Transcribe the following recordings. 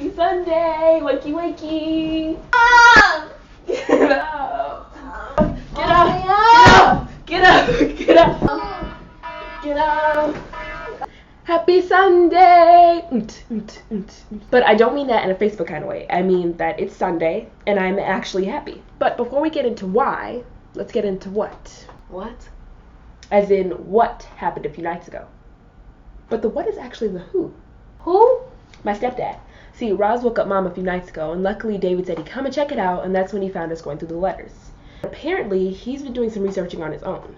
Happy Sunday! Wakey wakey! Ah! Get up! Get up! Get up! Get up! Get up! Happy Sunday! But I don't mean that in a Facebook kind of way. I mean that it's Sunday and I'm actually happy. But before we get into why, let's get into what. What? As in, what happened a few nights ago. But the what is actually the who. Who? My stepdad. See, Roz woke up Mom a few nights ago, and luckily David said he'd come and check it out, and that's when he found us going through the letters. Apparently, he's been doing some researching on his own.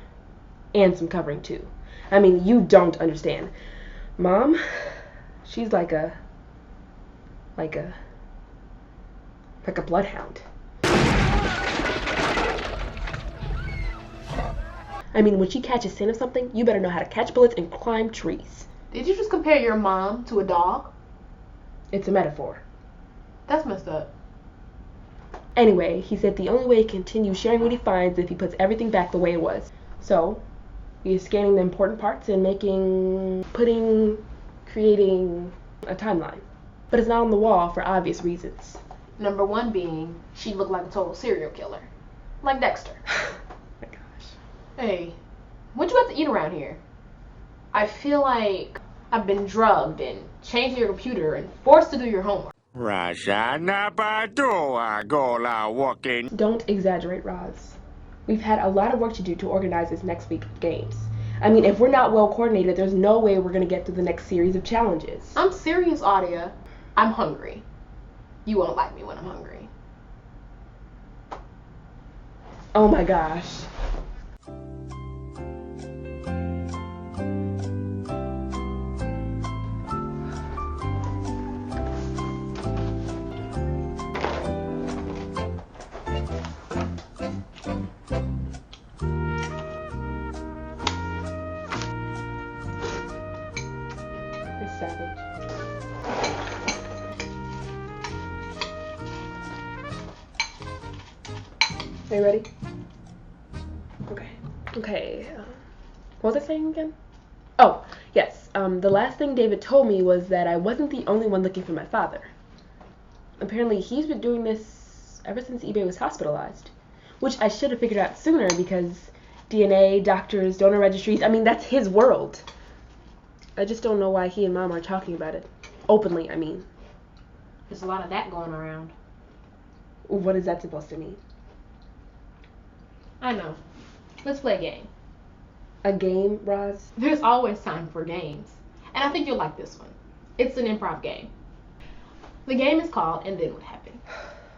And some covering, too. I mean, you don't understand. Mom, she's like a bloodhound. I mean, when she catches scent of something, you better know how to catch bullets and climb trees. Did you just compare your mom to a dog? It's a metaphor. That's messed up. Anyway, he said the only way to continue sharing what he finds is if he puts everything back the way it was. So, he's scanning the important parts and creating a timeline. But it's not on the wall for obvious reasons. Number one being, she looked like a total serial killer. Like Dexter. Oh my gosh. Hey, what you have to eat around here? I feel like I've been drugged and chained to your computer and forced to do your homework. Don't exaggerate, Roz. We've had a lot of work to do to organize this next week of games. I mean, if we're not well coordinated, there's no way we're going to get through the next series of challenges. I'm serious, Audia. I'm hungry. You won't like me when I'm hungry. Oh my gosh. Savage. Are you ready? Okay. What was I saying again? Oh, yes. The last thing David told me was that I wasn't the only one looking for my father. Apparently, he's been doing this ever since eBay was hospitalized, which I should have figured out sooner because DNA, doctors, donor registries, I mean, that's his world. I just don't know why he and Mom aren't talking about it. Openly, I mean. There's a lot of that going around. What is that supposed to mean? I know. Let's play a game. A game, Roz? There's always time for games. And I think you'll like this one. It's an improv game. The game is called And Then What Happened.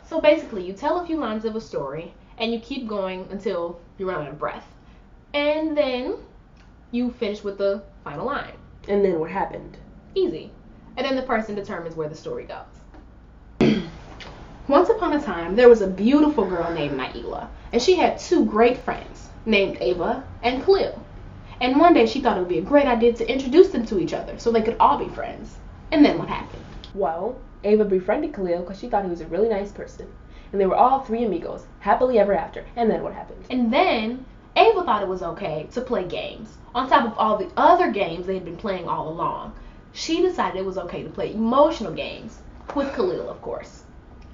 So basically, you tell a few lines of a story, and you keep going until you run out of breath. And then you finish with the final line. And then what happened? Easy. And then the person determines where the story goes. Once upon a time, there was a beautiful girl named Naila, and she had two great friends named Ava and Khalil. And one day she thought it would be a great idea to introduce them to each other so they could all be friends. And then what happened? Well, Ava befriended Khalil because she thought he was a really nice person. And they were all three amigos, happily ever after. And then what happened? And then Ava thought it was okay to play games. On top of all the other games they had been playing all along, she decided it was okay to play emotional games. With Khalil, of course.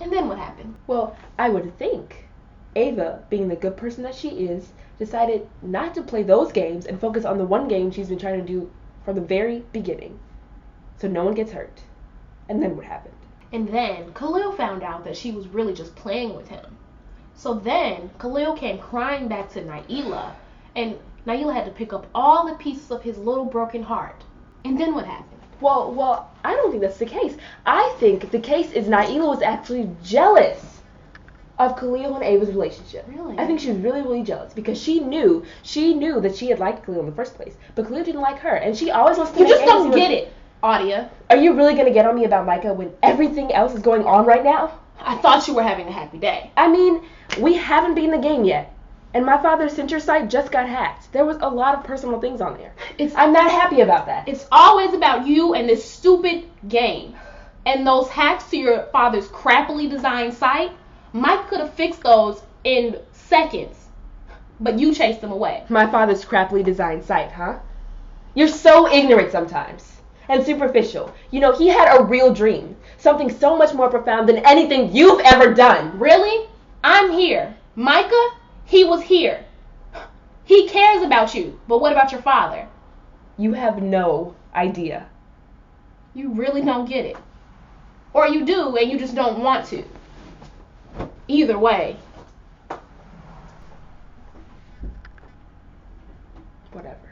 And then what happened? Well, I would think Ava, being the good person that she is, decided not to play those games and focus on the one game she's been trying to do from the very beginning. So no one gets hurt. And then what happened? And then Khalil found out that she was really just playing with him. So then Khalil came crying back to Naila, and Naila had to pick up all the pieces of his little broken heart. And then what happened? Well, I don't think that's the case. I think the case is Naila was actually jealous of Khalil and Ava's relationship. Really? I think she was really, really jealous because she knew that she had liked Khalil in the first place, but Khalil didn't like her, and she always wants to. You just don't get it, Audia. Are you really gonna get on me about Micah when everything else is going on right now? I thought you were having a happy day. I mean, we haven't been in the game yet. And my father's center site just got hacked. There was a lot of personal things on there. I'm not happy about that. It's always about you and this stupid game. And those hacks to your father's crappily designed site, Mike could have fixed those in seconds. But you chased them away. My father's crappily designed site, huh? You're so ignorant sometimes. and superficial. You know, he had a real dream. Something so much more profound than anything you've ever done. Really? I'm here. Micah, he was here. He cares about you. But what about your father? You have no idea. You really don't get it. Or you do and you just don't want to. Either way. Whatever.